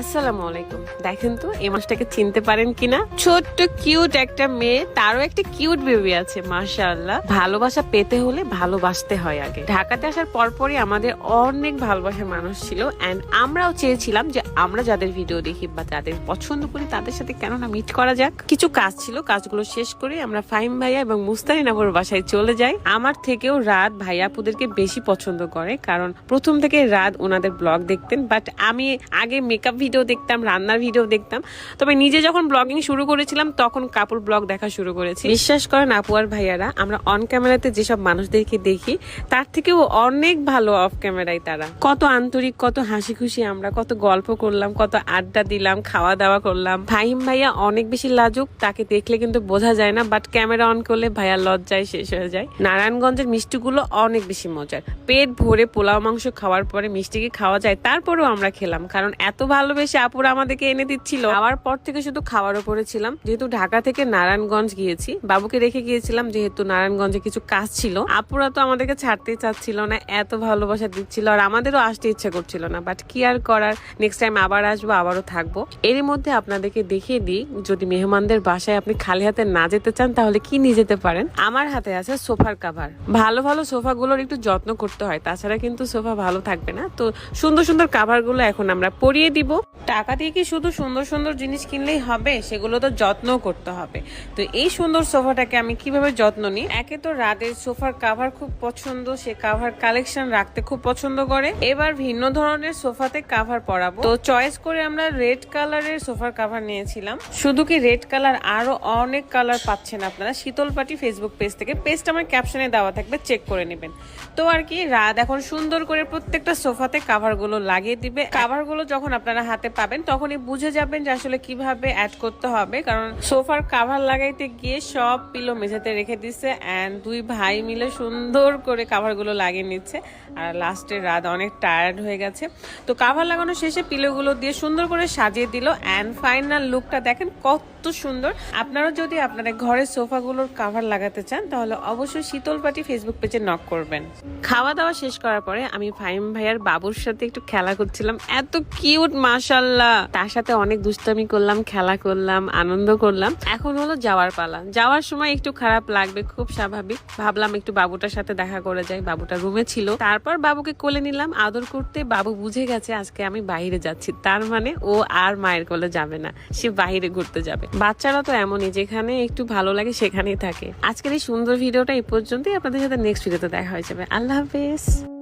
আসসালামু আলাইকুম। দেখেন তো এই মাছটাকে চিনতে পারেন কিনা? ছোট্ট কিউট একটা মেয়ে, তারও একটা কিউট বেবি আছে। মাশাআল্লাহ। ভালোবাসা পেতে হলে ভালোবাসতে হয় আগে। ঢাকাতে আসার পরপরই আমাদের অনেক ভালোবাসার মানুষ ছিল, এন্ড আমরাও চেয়েছিলাম যে আমরা যাদের ভিডিও দেখি বা যাদের পছন্দ করি তাদের সাথে কেন না মিট করা যাক। কিছু কাজ ছিল, কাজগুলো শেষ করে আমরা ফাহিম ভাইয়া এবং মুস্তারিন আপুর বাসায় চলে যাই। আমার থেকেও রাত ভাইয়া আপুদেরকে বেশি পছন্দ করে, কারণ প্রথম থেকে রাত ওনাদের ব্লগ দেখতেন, বাট আমি আগে মেকআপ ভিডিও দেখতাম, রান্নার ভিডিও দেখতাম। তবে নিজে যখন ব্লগিং শুরু করেছিলাম তখন কাপড় ব্লগ দেখা শুরু করেছি। বিশ্বাস করেন আপু আর ভাইয়ারা, আমরা অন ক্যামেরাতে যেসব মানুষদেরকে দেখি তার থেকেও অনেক ভালো অফ ক্যামেরায় তারা। কত আন্তরিক, কত হাসি খুশি, আমরা কত গল্প করলাম, কত আড্ডা দিলাম, খাওয়া দাওয়া করলাম। ফাহিম ভাইয়া অনেক বেশি লাজুক, তাকে দেখলে কিন্তু বোঝা যায় না, বাট ক্যামেরা অন করলে ভাইয়া লজ্জায় শেষ হয়ে যায়। নারায়ণগঞ্জের মিষ্টিগুলো অনেক বেশি মজার। পেট ভরে পোলাও মাংস খাওয়ার পরে মিষ্টি কি খাওয়া যায়? তারপরেও আমরা খেলাম, কারণ এত ভালোবেসে আপুরা আমাদেরকে এনে দিচ্ছিল। খাওয়ার পর থেকে শুধু খাওয়ার উপরে ছিলাম। যেহেতু ঢাকা থেকে নারায়ণগঞ্জ গিয়েছি, বাবুকে রেখে গিয়েছিলাম, যেহেতু নারায়ণগঞ্জে কিছু কাজ ছিল। আপুরা তো আমাদেরকে ছাড়তেই চাচ্ছিল না, এত ভালোবাসা দিচ্ছিল, আর আমাদেরও আসতে ইচ্ছা করছিল না, বাট কি আর করার, নেক্সট টাইম আবার আসবো, আবারও থাকবো। এর মধ্যে আপনাদেরকে দেখিয়ে দিই, যদি মেহমানদের বাসায় আপনি খালি হাতে না যেতে চান তাহলে কি নিয়ে যেতে পারেন। আমার হাতে আছে সোফার কাভার। ভালো ভালো সোফাগুলোর একটু যত্ন করতে হয়, তাছাড়া কিন্তু সোফা ভালো থাকবে না। তো সুন্দর সুন্দর কাভার গুলো এখন আমরা পরিয়ে দিব। টাকা দিয়ে কি শুধু সুন্দর সুন্দর জিনিস কিনলেই হবে? সেগুলো তো যত্ন করতে হবে। তো এই সুন্দর সোফাটাকে আমি কিভাবে যত্ন নিই? একে তো রাতের সোফার কাভার খুব পছন্দ, সে কাভার কালেকশন রাখতে খুব পছন্দ করে। এবার ভিন্ন ধরনের সোফাতে কাভার পরাবো, তো চয়েস করে আমরা রেড কালারের সোফার কাভার নিয়েছিলাম। শুধু কি রেড কালার, আরো অনেক কালার পাচ্ছেন আপনারা শীতল পাটি ফেসবুক পেজ থেকে। পেজটা আমার ক্যাপশনে দেওয়া থাকবে, চেক করে নেবেন। তো আর কি, রাত এখন সুন্দর করে প্রত্যেকটা সোফাতে কাভার গুলো লাগিয়ে দিবে। কাভার গুলো যখন আপনারা হাতে পাবেন তখনই বুঝে যাবেন যে আসলে কিভাবে অ্যাড করতে হবে, কারণ সোফার কাভার লাগাইতে গিয়ে সব পিলো মেঝেতে রেখে দিচ্ছে, এন্ড দুই ভাই মিলে সুন্দর করে কাভার গুলো লাগিয়ে নিচ্ছে। আর লাস্টে রাত অনেক টায়ার্ড হয়ে গেছে, তো কাভার লাগানো শেষে পিলোগুলো দিয়ে সুন্দর করে সাজিয়ে দিল, এন্ড ফাইনাল লুকটা দেখেন কত সুন্দর। আপনারা যদি আপনাদের ঘরের সোফাগুলোর কাভার লাগাতে চান তাহলে অবশ্যই শীতল পাটি ফেসবুক পেজে নক করবেন। খাওয়া দাওয়া শেষ করার পরে আমি ফাহিম ভাইয়ার বাবুর সাথে একটু খেলা করছিলাম। এত কিউট মাশাআল্লাহ। তার সাথে অনেক দুষ্টামি করলাম, খেলা করলাম, আনন্দ করলাম। এখন হলো যাওয়ার পালা। যাওয়ার সময় একটু খারাপ লাগবে, খুব স্বাভাবিক। ভাবলাম একটু বাবুটার সাথে দেখা করে যাই, বাবুটা রুমে ছিল। তারপর বাবুকে কোলে নিলাম আদর করতে। বাবু বুঝে গেছে আজকে আমি বাইরে যাচ্ছি, তার মানে ও আর মায়ের কোলে যাবে না, সে বাইরে ঘুরতে যাবে। বাচ্চারা তো এমনই, যেখানে একটু ভালো লাগে সেখানেই থাকে। আজকের এই সুন্দর ভিডিওটা এই পর্যন্তই। আপনাদের সাথে নেক্সট ভিডিওতে দেখা হয়ে যাবে। আল্লাহ হাফেজ।